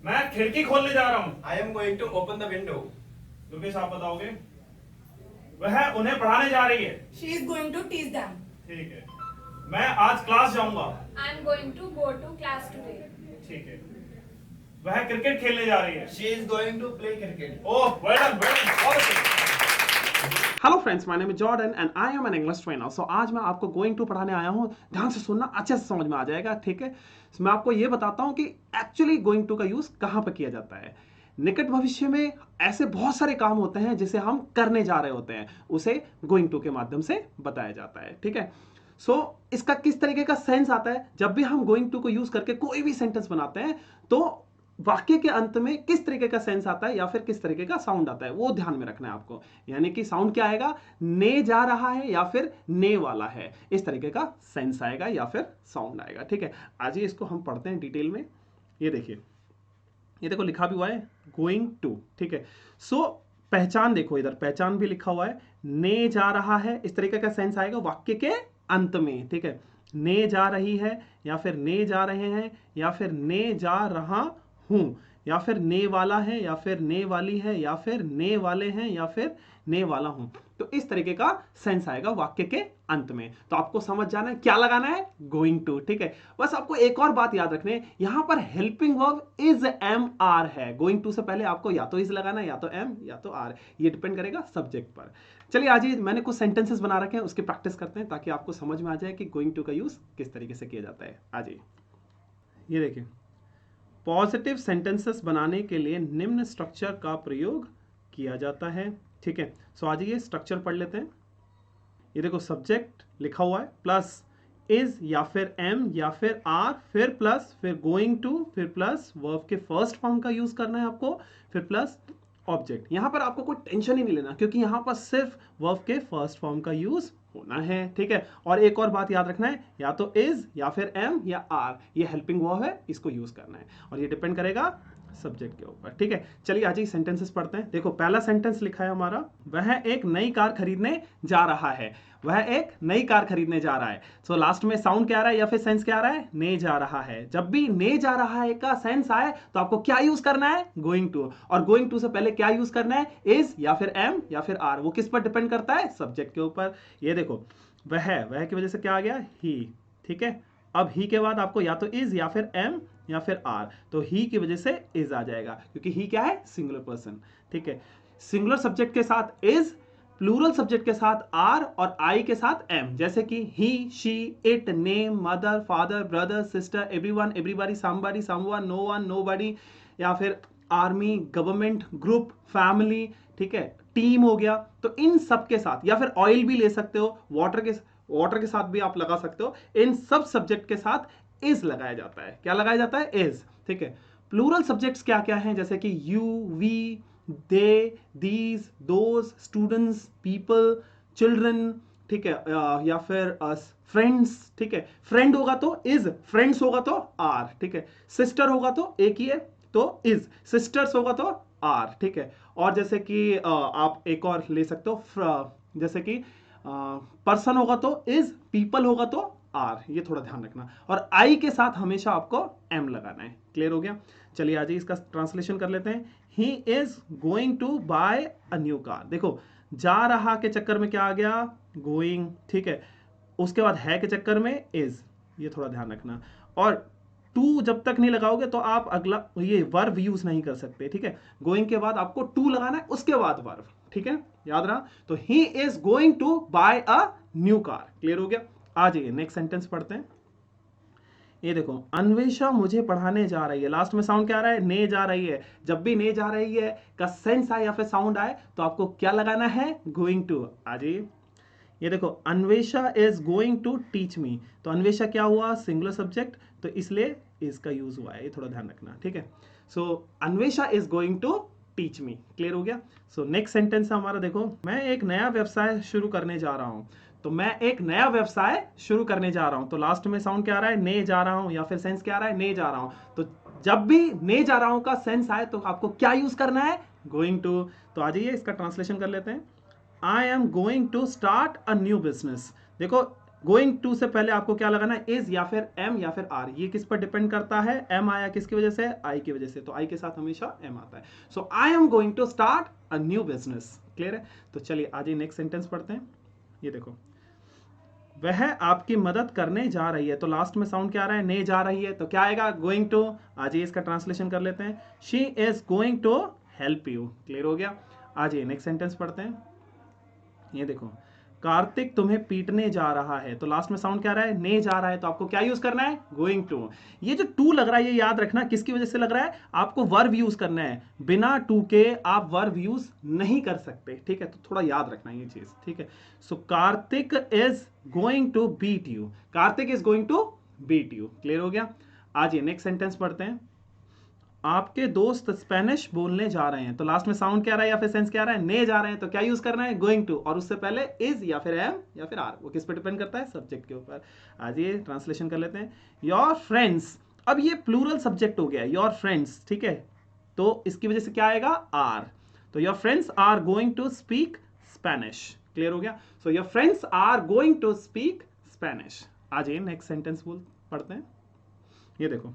मैं खिड़की खोलने जा रहा हूँ। I am going to open the window. Lokesh आप बताओगे। वह उन्हें पढ़ाने जा रही है। She is going to teach them. ठीक है। मैं आज क्लास जाऊंगा। I am going to go to class today. ठीक है। वह क्रिकेट खेलने जा रही है। She is going to play cricket. Oh well done बहुत अच्छे। Hello friends, my name is Jordan and I am an English trainer. So आज मैं आपको गोइंग टू पढ़ाने आया हूँ। ध्यान से सुनना, अच्छे से समझ में आ जाएगा। ठीक है, मैं आपको ये बताता हूँ कि एक्चुअली गोइंग टू का यूज कहाँ पर किया जाता है। निकट भविष्य में ऐसे बहुत सारे काम होते हैं जिसे हम करने जा रहे होते हैं, उसे गोइंग टू के माध्यम से बताया जाता है। ठीक है, इसका किस तरीके का सेंस आता है जब भी हम गोइंग टू को यूज करके कोई भी सेंटेंस बनाते हैं, तो वाक्य के अंत में किस तरीके का सेंस आता है या फिर किस तरीके का साउंड आता है, वो ध्यान में रखना है आपको। यानी कि साउंड क्या आएगा, ने जा रहा है या फिर ने वाला है, इस तरीके का सेंस आएगा या फिर साउंड आएगा। ठीक है, आज ये इसको हम पढ़ते हैं डिटेल में। ये देखिए, ये देखो लिखा भी हुआ है गोइंग टू। ठीक है, पहचान देखो, इधर पहचान भी लिखा हुआ है, ने जा रहा है, इस तरीके का सेंस आएगा वाक्य के अंत में। ठीक है, ने जा रही है या फिर ने जा रहे हैं या फिर ने जा रहा हूं या फिर ने वाला है या फिर ने वाली है या फिर ने वाले हैं या फिर ने वाला हूं, तो इस तरीके का सेंस आएगा वाक्य के अंत में। तो आपको समझ जाना है क्या लगाना है, गोइंग टू। ठीक है, बस आपको एक और बात याद रखनी है, यहां पर helping verb is am are है। गोइंग टू से पहले आपको या तो इज लगाना है या तो एम या तो आर, ये डिपेंड करेगा सब्जेक्ट पर। चलिए आज मैंने कुछ सेंटेंसेस बना रखे हैं, उसकी प्रैक्टिस करते हैं ताकि आपको समझ में आ जाए कि गोइंग टू का यूज किस तरीके से किया जाता है। आज ये देखिए, पॉजिटिव सेंटेंसेस बनाने के लिए निम्न स्ट्रक्चर का प्रयोग किया जाता है। ठीक है, आज ये स्ट्रक्चर पढ़ लेते हैं। ये देखो, सब्जेक्ट लिखा हुआ है, प्लस इज या फिर एम या फिर आर, फिर प्लस, फिर गोइंग टू, फिर प्लस वर्ब के फर्स्ट फॉर्म का यूज करना है आपको, फिर प्लस ऑब्जेक्ट। यहां पर आपको कोई टेंशन ही नहीं लेना, क्योंकि यहां पर सिर्फ वर्ब के फर्स्ट फॉर्म का यूज होना है। ठीक है, और एक और बात याद रखना है, या तो इज या फिर एम या आर, ये हेल्पिंग वर्ब है, इसको यूज करना है और ये डिपेंड करेगा सब्जेक्ट के ऊपर। ठीक है, चलिए आज ही सेंटेंसेस पढ़ते हैं। देखो, पहला सेंटेंस लिखा है हमारा, वह एक नई कार खरीदने जा रहा है। वह एक नई कार खरीदने जा रहा है। लास्ट में साउंड क्या आ रहा है या फिर सेंस क्या आ रहा है, ने जा रहा है। जब भी ने जा रहा है का सेंस आए तो आपको क्या यूज करना है, गोइंग टू। और गोइंग टू से पहले क्या यूज करना है, इज या फिर एम या फिर आर, वो किस पर डिपेंड करता है, सब्जेक्ट के ऊपर। ये देखो, वह की वजह से क्या आ गया, ही। ठीक है, अब ही के बाद आपको या तो इज या फिर एम या फिर आर, तो ही की वजह से इज आ जाएगा, क्योंकि ही क्या है, सिंगुलर पर्सन। ठीक है, सिंगुलर सब्जेक्ट के साथ इज, प्लूरल सब्जेक्ट के साथ आर और आई के साथ एम, जैसे कि he, she, it, name, mother, father, brother, sister, everyone, everybody, somebody, someone, no one, nobody, या फिर आर्मी, गवर्नमेंट, ग्रुप, फैमिली। ठीक है, टीम हो गया, तो इन सब के साथ, या फिर ऑयल भी ले सकते हो, वाटर के साथ भी आप लगा सकते हो। इन सब सब्जेक्ट के साथ इज लगाया जाता है। क्या लगाया जाता है, इज। ठीक है, प्लूरल सब्जेक्ट्स क्या क्या हैं, जैसे कि you, we, they, these, those, students, people, children. ठीक है, या फिर फ्रेंड्स। ठीक है, फ्रेंड होगा तो इज, फ्रेंड्स होगा तो आर। ठीक है, सिस्टर होगा तो एक ही है तो इज, सिस्टर्स होगा तो आर। ठीक है, और जैसे कि आप एक और ले सकते हो, जैसे कि पर्सन होगा तो इज, पीपल होगा तो आर, ये थोड़ा ध्यान रखना। और आई के साथ हमेशा आपको एम लगाना है। क्लियर हो गया, चलिए आज इसका ट्रांसलेशन कर लेते हैं। He is going to buy a new car. देखो, जा रहा के चक्कर में क्या आ गया, गोइंग। ठीक है, उसके बाद है के चक्कर में इज, ये थोड़ा ध्यान रखना। और टू जब तक नहीं लगाओगे तो आप अगला ये वर्ब यूज नहीं कर सकते। ठीक है, गोइंग के बाद आपको टू लगाना है, उसके बाद वर्ब। ठीक है, याद रहा। तो he is going to buy a new car. Clear हो गया, आ जाइए नेक्स्ट सेंटेंस पढ़ते हैं। ये देखो, अन्वेषा मुझे पढ़ाने जा रही है। लास्ट में साउंड क्या आ रहा है, ने जा रही है। जब भी ने जा रही है का सेंस आए या फिर साउंड आए तो आपको क्या लगाना है, गोइंग टू। आ जाइए, ये देखो, Anvesha is going to teach me. तो अन्वेषा क्या हुआ, सिंगुलर सब्जेक्ट, तो इसलिए इसका यूज हुआ है, ये थोड़ा ध्यान रखना। ठीक है, Anvesha is going to teach me. Clear हो गया। नेक्स्ट सेंटेंस है हमारा, देखो, मैं एक नया व्यवसाय शुरू करने जा रहा हूं। तो मैं एक नया व्यवसाय शुरू करने जा रहा हूं, तो लास्ट में साउंड क्या आ रहा है, ने जा रहा हूं, या फिर सेंस क्या आ रहा है, ने जा रहा हूं। तो जब भी ने जा रहा हूं का सेंस आए तो आपको क्या यूज करना है, गोइंग टू। तो आ जाइए इसका ट्रांसलेशन कर लेते हैं। I am going to start a new business. देखो, गोइंग टू से पहले आपको क्या लगाना है, इज या फिर एम या फिर आर। ये किस पर डिपेंड करता है, एम आया किसकी वजह से, आई की वजह से, तो आई के साथ हमेशा एम आता है। So I am going to start a new business. Clear है? तो चलिए आज ये नेक्स्ट सेंटेंस पढ़ते हैं। ये देखो, वह आपकी मदद करने जा रही है, तो लास्ट में साउंड क्या आ रहा है, ने जा रही है, तो क्या आएगा, गोइंग टू। आज ये इसका ट्रांसलेशन कर लेते हैं, she is going to help you. Clear हो गया? आज ये नेक्स्ट सेंटेंस पढ़ते हैं। ये देखो, कार्तिक तुम्हें पीटने जा रहा है, तो लास्ट में साउंड क्या आ रहा है, ने जा रहा है, तो आपको क्या यूज करना है, गोइंग टू। ये जो टू लग रहा है ये याद रखना किसकी वजह से लग रहा है, आपको वर्ब यूज करना है, बिना टू के आप वर्ब यूज नहीं कर सकते। ठीक है, तो थोड़ा याद रखना ये चीज। ठीक है, so Kartik is going to beat you, Kartik is going to beat you. Clear हो गया? आज ये नेक्स्ट सेंटेंस पढ़ते हैं। आपके दोस्त स्पेनिश बोलने जा रहे हैं, तो लास्ट में साउंड क्या आ रहा है या फिर सेंस क्या आ रहा है, ने जा रहे हैं, तो क्या यूज करना है, गोइंग टू, और उससे पहले इज या फिर एम या फिर आर। वो किस पे डिपेंड करता है, सब्जेक्ट के ऊपर। आज ये ट्रांसलेशन कर लेते हैं। योर फ्रेंड्स, अब ये प्लूरल सब्जेक्ट हो गया, योर फ्रेंड्स। ठीक है, तो इसकी वजह से क्या आएगा, आर, तो your friends are going to speak Spanish. Clear हो गया? So your friends are going to speak Spanish. आज ये नेक्स्ट सेंटेंस पढ़ते हैं। ये देखो,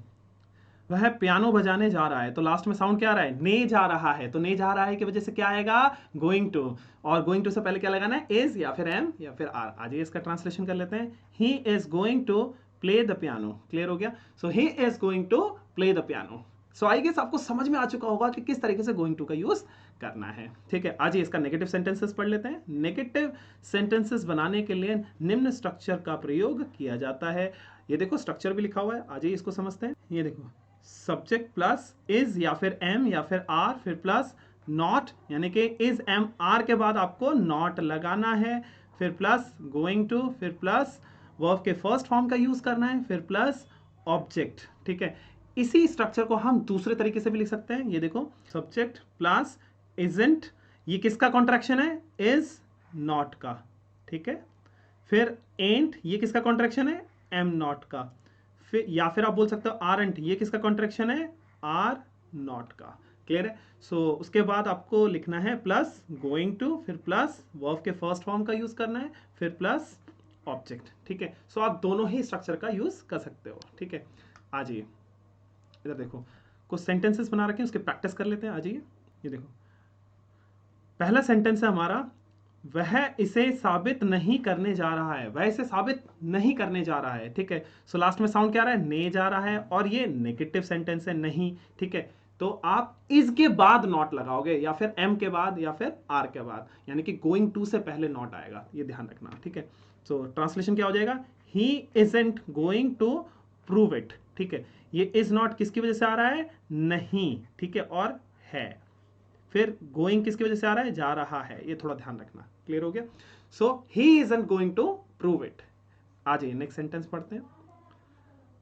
वह पियानो बजाने जा रहा है, तो लास्ट में साउंड क्या आ रहा है, ने जा रहा है, तो ने जा रहा है की वजह से क्या आएगा, गोइंग टू, और गोइंग टू से पहले क्या लगाना है, इज या फिर एम या फिर आर। आज ये इसका ट्रांसलेशन कर लेते हैं। He is going to play the piano. Clear हो गया? So he is going to play the piano. So I guess आपको समझ में आ चुका होगा कि किस तरीके से गोइंग टू का यूज करना है। ठीक है, आज ये इसका नेगेटिव सेंटेंसेस पढ़ लेते हैं। नेगेटिव सेंटेंसेस बनाने के लिए निम्न स्ट्रक्चर का प्रयोग किया जाता है। ये देखो, स्ट्रक्चर भी लिखा हुआ है, आज ये इसको समझते हैं। ये देखो, सब्जेक्ट प्लस इज या फिर एम या फिर आर, फिर प्लस नॉट, यानी कि इज एम आर के बाद आपको नॉट लगाना है, फिर प्लस गोइंग टू, फिर प्लस वर्ब के फर्स्ट फॉर्म का यूज करना है, फिर प्लस ऑब्जेक्ट। ठीक है, इसी स्ट्रक्चर को हम दूसरे तरीके से भी लिख सकते हैं। ये देखो, सब्जेक्ट प्लस इजंट, ये किसका कॉन्ट्रैक्शन है, इज नॉट का। ठीक है, फिर एंट, ये किसका कॉन्ट्रैक्शन है, एम नॉट का। फिर या फिर आप बोल सकते हो आरंट, ये किसका कॉन्ट्रैक्शन है, आर नॉट का। क्लियर है? सो उसके बाद आपको लिखना है प्लस गोइंग टू, फिर प्लस वर्ब के फर्स्ट फॉर्म का यूज करना है, फिर प्लस ऑब्जेक्ट। ठीक है, सो आप दोनों ही स्ट्रक्चर का यूज कर सकते हो। ठीक है, आ जाइए इधर देखो, कुछ सेंटेंसेस बना रखे हैं, उसके प्रैक्टिस कर लेते हैं। आ जाइए, ये देखो, पहला सेंटेंस है हमारा, वह इसे साबित नहीं करने जा रहा है, वह इसे साबित नहीं करने जा रहा है। ठीक है, सो लास्ट में साउंड क्या आ रहा है, ने जा रहा है, और ये नेगेटिव सेंटेंस है, नहीं। ठीक है, तो आप इज के बाद नॉट लगाओगे, या फिर एम के बाद, या फिर आर के बाद, यानी कि गोइंग टू से पहले नॉट आएगा, ये ध्यान रखना। ठीक है, सो ट्रांसलेशन क्या हो जाएगा, he isn't going to prove it. ठीक है, ये इज नॉट किसकी वजह से आ रहा है, नहीं। ठीक है, और है, फिर गोइंग किसकी वजह से आ रहा है, जा रहा है, ये थोड़ा ध्यान रखना। क्लियर हो गया? So he isn't going to prove it. आ जाइए नेक्स्ट सेंटेंस पढ़ते हैं।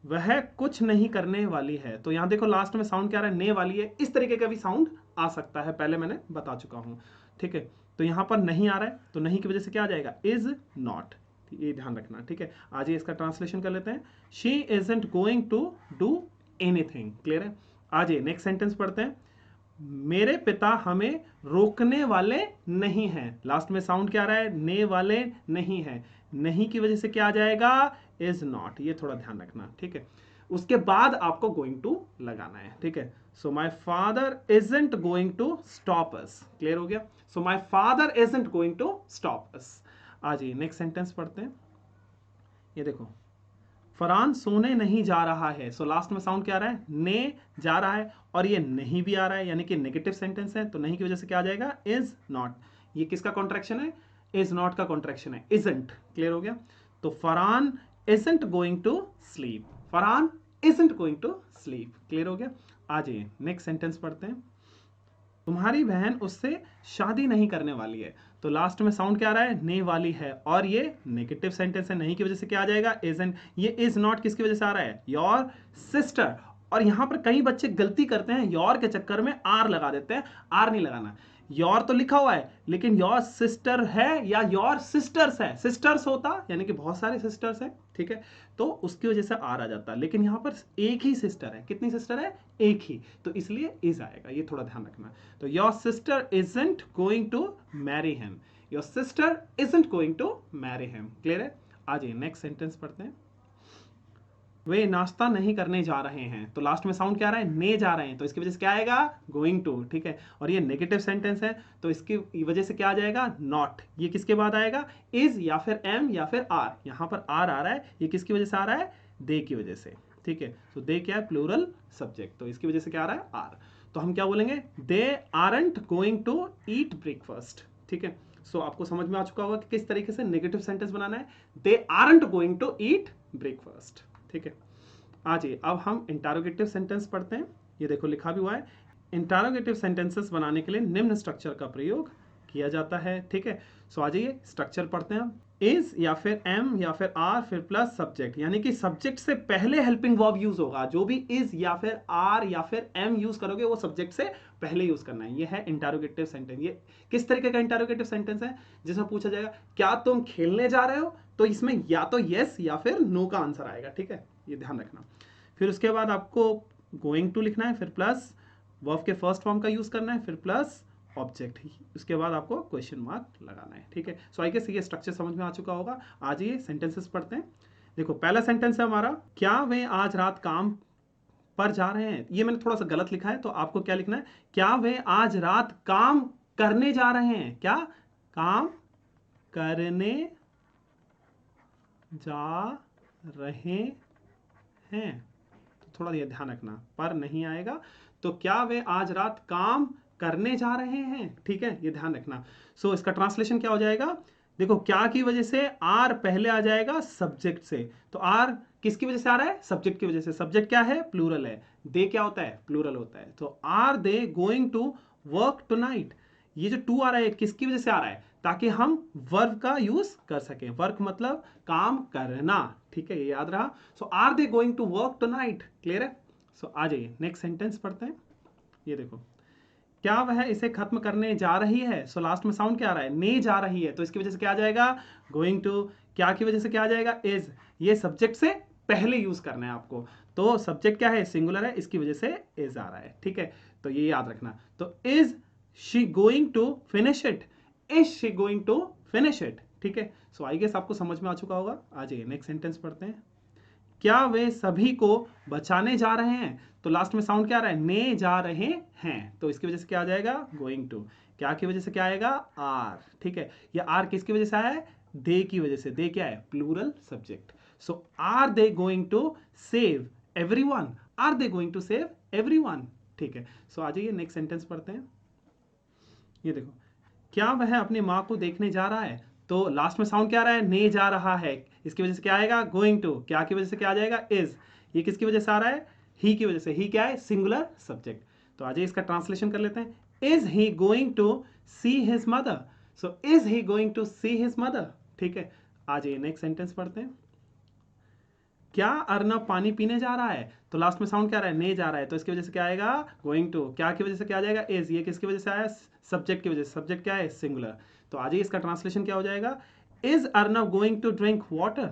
वह कुछ नहीं करने वाली है, तो यहां देखो लास्ट में साउंड क्या आ रहा है, ने वाली है। इस तरीके का भी साउंड आ सकता है, पहले मैंने बता चुका हूं। ठीक है, तो यहां पर नहीं आ रहा है, तो नहीं की वजह से क्या आ जाएगा, इज नॉट। ये ध्यान रखना। ठीक है, आज ये इसका ट्रांसलेशन कर लेते हैं। She isn't going to do anything. Clear है? आज ये नेक्स्ट सेंटेंस पढ़ते हैं। मेरे पिता हमें रोकने वाले नहीं हैं, लास्ट में साउंड क्या आ रहा है, ने वाले नहीं है, नहीं की वजह से क्या आ जाएगा, इज नॉट। ये थोड़ा ध्यान रखना। ठीक है, उसके बाद आपको गोइंग टू लगाना है। ठीक है, so my father isn't going to stop us. Clear हो गया? So my father isn't going to stop us. आज ये नेक्स्ट सेंटेंस पढ़ते हैं। ये देखो, फरहान सोने नहीं जा रहा है, सो लास्ट में साउंड क्या आ रहा है, ने जा रहा है, और ये नहीं भी आ रहा है, यानी कि नेगेटिव सेंटेंस है, तो नहीं की वजह से क्या आ जाएगा, इज नॉट। ये किसका कॉन्ट्रैक्शन है, इज नॉट का कॉन्ट्रैक्शन है, इजंट। क्लियर हो गया? तो Farhan isn't going to sleep, Farhan isn't going to sleep. Clear हो गया? आज ये नेक्स्ट सेंटेंस पढ़ते हैं। तुम्हारी बहन उससे शादी नहीं करने वाली है, तो लास्ट में साउंड क्या आ रहा है, ने वाली है, और ये नेगेटिव सेंटेंस है, नहीं की वजह से क्या आ जाएगा, इजंट। ये इज नॉट किसकी वजह से आ रहा है, योर सिस्टर। और यहां पर कई बच्चे गलती करते हैं, योर के चक्कर में आर लगा देते हैं। आर नहीं लगाना, योर तो लिखा हुआ है, लेकिन योर सिस्टर है या योर सिस्टर्स है, सिस्टर्स होता यानी कि बहुत सारे सिस्टर्स है। ठीक है, तो उसकी वजह से आर आ जाता है, लेकिन यहां पर एक ही सिस्टर है। कितनी सिस्टर है, एक ही, तो इसलिए इज आएगा। ये थोड़ा ध्यान रखना। तो your sister isn't going to marry him, your sister isn't going to marry him. Clear है? आ जाइए नेक्स्ट सेंटेंस पढ़ते हैं। वे नाश्ता नहीं करने जा रहे हैं, तो लास्ट में साउंड क्या आ रहा है, ने जा रहे हैं, तो इसकी वजह से क्या आएगा, गोइंग टू। ठीक है, और ये नेगेटिव सेंटेंस है तो इसकी वजह से क्या आ जाएगा, नॉट। ये किसके बाद आएगा, इज या फिर एम या फिर आर। यहाँ पर आर आ रहा है, ये किसकी वजह से आ रहा है, दे की वजह से। ठीक है, तो दे क्या है, प्लूरल सब्जेक्ट, तो इसकी वजह से क्या आ रहा है, आर। तो हम क्या बोलेंगे, they aren't going to eat breakfast. ठीक है, सो आपको समझ में आ चुका होगा कि किस तरीके से नेगेटिव सेंटेंस बनाना है, they aren't going to eat breakfast. ठीक है, आ जाइए अब हम इंटरोगेटिव सेंटेंस पढ़ते हैं। ये देखो लिखा भी हुआ है, इंटरोगेटिव सेंटेंसेस बनाने के लिए निम्न स्ट्रक्चर का प्रयोग किया जाता है। ठीक है, सो आ जाइए स्ट्रक्चर पढ़ते हैं हम। इज या फिर एम या फिर आर फिर प्लस सब्जेक्ट, यानी कि सब्जेक्ट से पहले हेल्पिंग वर्ब यूज होगा। जो भी इज या फिर आर या फिर एम यूज करोगे वो सब्जेक्ट से पहले यूज करना है। ये है इंटरोगेटिव सेंटेंस। ये किस तरीके का इंटरोगेटिव सेंटेंस है, जिसमें पूछा जाएगा क्या तुम खेलने जा रहे हो, तो इसमें या तो यस या फिर नो का आंसर आएगा। ठीक है, ये ध्यान रखना। फिर उसके बाद आपको गोइंग टू लिखना है, फिर प्लस वर्ब के फर्स्ट फॉर्म का यूज करना है, फिर प्लस ऑब्जेक्ट ही, उसके बाद आपको क्वेश्चन मार्क लगाना है। ठीक है, सो आई गेस ये स्ट्रक्चर समझ में आ चुका होगा। आज ये सेंटेंसेस पढ़ते हैं। देखो पहला सेंटेंस है हमारा, क्या वे आज रात काम पर जा रहे हैं। ये मैंने थोड़ा सा गलत लिखा है, तो आपको क्या लिखना है, क्या वे आज रात काम करने जा रहे हैं, क्या काम करने जा रहे हैं। तो थोड़ा ये ध्यान रखना, पर नहीं आएगा, तो क्या वे आज रात काम करने जा रहे हैं। ठीक है, ये ध्यान रखना। सो इसका ट्रांसलेशन क्या हो जाएगा, देखो क्या की वजह से आर पहले आ जाएगा सब्जेक्ट से, तो आर किसकी वजह से आ रहा है, सब्जेक्ट की वजह से। सब्जेक्ट क्या है, प्लूरल है, दे क्या होता है, प्लूरल होता है। तो are they going to work tonight, ये जो टू आ रहा है किसकी वजह से आ रहा है, ताकि हम वर्ब का यूज कर सकें। वर्क मतलब काम करना। ठीक है, ये याद रहा। So are they going to work tonight, clear है। सो आ जाइए नेक्स्ट सेंटेंस पढ़ते हैं। ये देखो, क्या वह इसे खत्म करने जा रही है। सो लास्ट में साउंड क्या आ रहा है, ने जा रही है, तो इसकी वजह से क्या आ जाएगा, गोइंग टू। क्या की वजह से क्या आ जाएगा, इज। ये सब्जेक्ट से पहले यूज करना है आपको, तो सब्जेक्ट क्या है, सिंगुलर है, इसकी वजह से इज आ रहा है। ठीक है, तो ये याद रखना। तो is she going to finish it, is she going to finish it. ठीक है, सो आई गेस आपको समझ में आ चुका होगा। आ जाइए नेक्स्ट सेंटेंस पढ़ते हैं। क्या वे सभी को बचाने जा रहे हैं, तो लास्ट में साउंड क्या आ रहा है, ने जा रहे हैं, तो इसकी वजह से क्या आ जाएगा, गोइंग टू। क्या की वजह से क्या आएगा, आर। ठीक है, ये आर किसकी वजह से आया है, दे की वजह से। दे क्या है, plural subject. So are they going to save everyone, are they going to save everyone. ठीक है, सो आ जाइए नेक्स्ट सेंटेंस पढ़ते हैं। ये देखो, क्या वह अपनी माँ को देखने जा रहा है, तो लास्ट में साउंड क्या आ रहा है, ने जा रहा है, इसकी वजह से क्या आएगा, गोइंग टू। क्या की वजह से क्या आ जाएगा, इज। ये किसकी वजह से आ रहा है, ही की वजह से। ही क्या है, सिंगुलर सब्जेक्ट। तो आज इसका ट्रांसलेशन कर लेते हैं। Is he going to see his mother, so is he going to see his mother. ठीक है, आज ये नेक्स्ट सेंटेंस पढ़ते हैं। क्या अर्नब पानी पीने जा रहा है, तो लास्ट में साउंड क्या आ रहा है, ने जा रहा है, तो इसकी वजह से क्या आएगा, गोइंग टू। क्या की वजह से क्या आ जाएगा, इज। ये किसकी वजह से आया, सब्जेक्ट की वजह से। सब्जेक्ट क्या है, सिंगुलर। तो आज इसका ट्रांसलेशन क्या हो जाएगा, is Arnab going to drink water,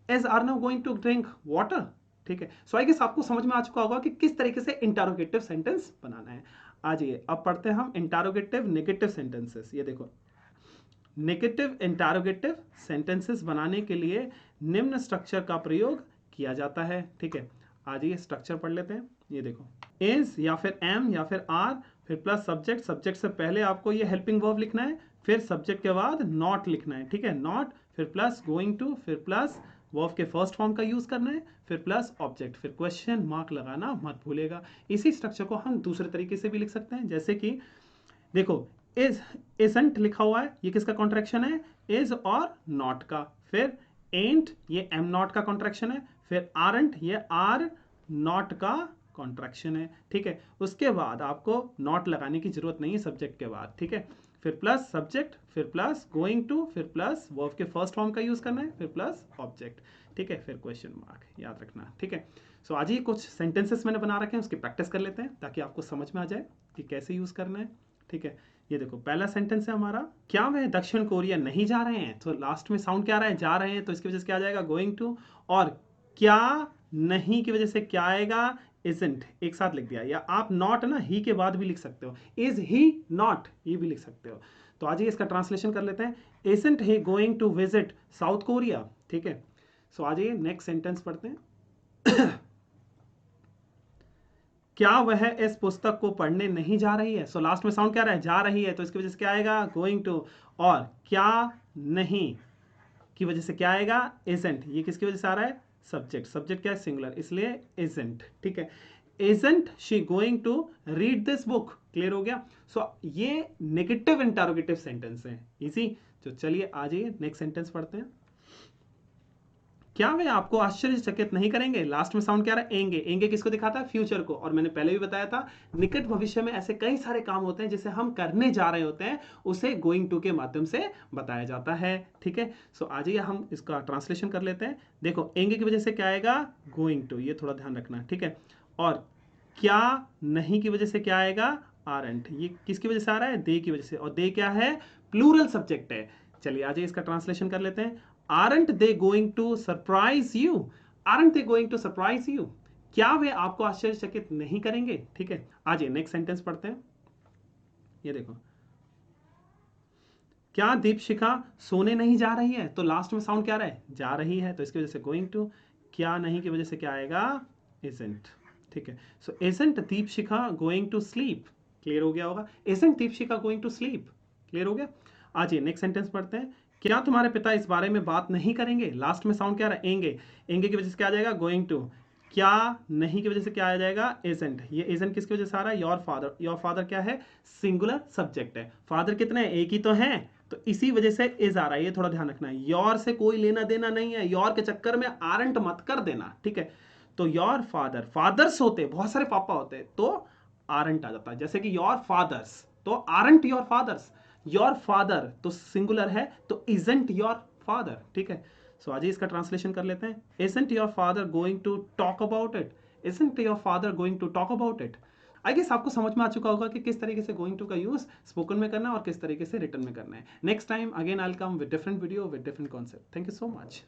is Arnab going to drink water. ठीक है, सो आई गेस आपको समझ में आ चुका होगा कि किस तरीके से इंटरोगेटिव सेंटेंस बनाना है। आ जाइए अब पढ़ते हैं हम इंटरोगेटिव नेगेटिव सेंटेंसेस। ये देखो, नेगेटिव इंटरोगेटिव सेंटेंसेस बनाने के लिए निम्न स्ट्रक्चर का प्रयोग किया जाता है। ठीक है, आज ये स्ट्रक्चर पढ़ लेते हैं। ये देखो, इज या फिर एम या फिर आर फिर प्लस सब्जेक्ट। सब्जेक्ट से पहले आपको ये हेल्पिंग वर्ब लिखना है, फिर सब्जेक्ट के बाद नॉट लिखना है। ठीक है, नॉट, फिर प्लस गोइंग टू, फिर प्लस वर्ब के फर्स्ट फॉर्म का यूज करना है, फिर प्लस ऑब्जेक्ट, फिर क्वेश्चन मार्क लगाना मत भूलेगा। इसी स्ट्रक्चर को हम दूसरे तरीके से भी लिख सकते हैं, जैसे कि देखो, इज इजंट लिखा हुआ है, ये किसका कॉन्ट्रैक्शन है, इज और नॉट का। फिर एंट, ये एम नॉट का कॉन्ट्रैक्शन है। फिर आरंट, ये आर नॉट का कॉन्ट्रैक्शन है। ठीक है, उसके बाद आपको नॉट लगाने की जरूरत नहीं है सब्जेक्ट के बाद। ठीक है, फिर प्लस सब्जेक्ट, फिर प्लस गोइंग टू, फिर प्लस वर्ब के फर्स्ट फॉर्म का यूज करना है, फिर प्लस ऑब्जेक्ट। ठीक है, फिर क्वेश्चन मार्क, याद रखना। ठीक है, सो आज ही कुछ सेंटेंसेस मैंने बना रखे हैं, उसकी प्रैक्टिस कर लेते हैं ताकि आपको समझ में आ जाए कि कैसे यूज करना है। ठीक है, ये देखो पहला सेंटेंस है हमारा, क्या वह दक्षिण कोरिया नहीं जा रहे हैं, तो लास्ट में साउंड क्या आ रहा है, जा रहे हैं, तो इसकी वजह से क्या आ जाएगा, गोइंग टू। और क्या नहीं की वजह से क्या आएगा, isn't एक साथ लिख दिया, या आप नॉट ना ही के बाद भी लिख सकते हो, इज ही नॉट ये भी लिख सकते हो। तो आज इसका ट्रांसलेशन कर लेते हैं, isn't he going to visit south Korea, ठीक है। सो आज ये नेक्स्ट सेंटेंस पढ़ते हैं। क्या वह इस पुस्तक को पढ़ने नहीं जा रही है? सो लास्ट में साउंड क्या रहा है, जा रही है, तो इसकी वजह से क्या आएगा, गोइंग टू। और क्या नहीं की वजह से क्या आएगा, isn't। ये किसकी वजह से आ रहा है, सब्जेक्ट, सब्जेक्ट क्या है, सिंगुलर, इसलिए isn't, ठीक है। isn't she going to read this book, clear हो गया। सो ये नेगेटिव इंटरोगेटिव सेंटेंस है, इसी। तो चलिए आ जाइए नेक्स्ट सेंटेंस पढ़ते हैं। क्या वे आपको आश्चर्यचकित नहीं करेंगे? लास्ट में साउंड क्या रहा है, एंगे। एंगे किसको दिखाता है, फ्यूचर को। और मैंने पहले भी बताया था निकट भविष्य में ऐसे कई सारे काम होते हैं जिसे हम करने जा रहे होते हैं, उसे गोइंग टू के माध्यम से बताया जाता है, ठीक है। सो आ जाइए हम इसका ट्रांसलेशन कर लेते हैं। देखो एंगे की वजह से क्या आएगा, गोइंग टू, ये थोड़ा ध्यान रखना, ठीक है। और क्या नहीं की वजह से क्या आएगा, आरंट। ये किसकी वजह से आ रहा है, दे की वजह से। और दे क्या है, प्लूरल सब्जेक्ट है। चलिए आ जाइए इसका ट्रांसलेशन कर लेते हैं। Aren't they going to surprise you? Aren't they going to surprise you? क्या वे आपको आश्चर्यचकित नहीं करेंगे, ठीक है। आइए नेक्स्ट सेंटेंस पढ़ते हैं। ये देखो, क्या दीपशिखा सोने नहीं जा रही है? तो लास्ट में साउंड क्या रहा है, जा रही है, तो इसकी वजह से गोइंग टू। क्या नहीं की वजह से क्या आएगा, isn't, ठीक है। So isn't Deepshikha going to sleep, clear हो गया होगा। isn't Deepshikha going to sleep, clear हो गया। आइए नेक्स्ट सेंटेंस पढ़ते हैं। क्या तुम्हारे पिता इस बारे में बात नहीं करेंगे? लास्ट में साउंड क्या रहा है, एंगे। एंगे की वजह से क्या आ जाएगा, गोइंग टू। क्या नहीं की वजह से क्या आ जाएगा, isn't। ये isn't किसकी वजह से आ रहा है, योर फादर। योर फादर क्या है, सिंगुलर सब्जेक्ट है। फादर कितने हैं, एक ही तो हैं, तो इसी वजह से इज आ रहा है, ये थोड़ा ध्यान रखना है। योर से कोई लेना देना नहीं है, योर के चक्कर में आरंट मत कर देना, ठीक है। तो योर फादर, फादर्स होते बहुत सारे पापा होते हैं, तो आरंट आ जाता है। जैसे कि योर फादर्स, तो aren't your fathers. Your father तो सिंगुलर है, तो isn't योर फादर, ठीक है। सो आज इसका ट्रांसलेशन कर लेते हैं। isn't your father going to talk about it, isn't your father going to talk about it. I guess आपको समझ में आ चुका होगा कि किस तरीके से गोइंग टू का यूज स्पोकन में करना है और किस तरीके से रिटन में करना है। Next time again I will come with different video with different concept. Thank you so much.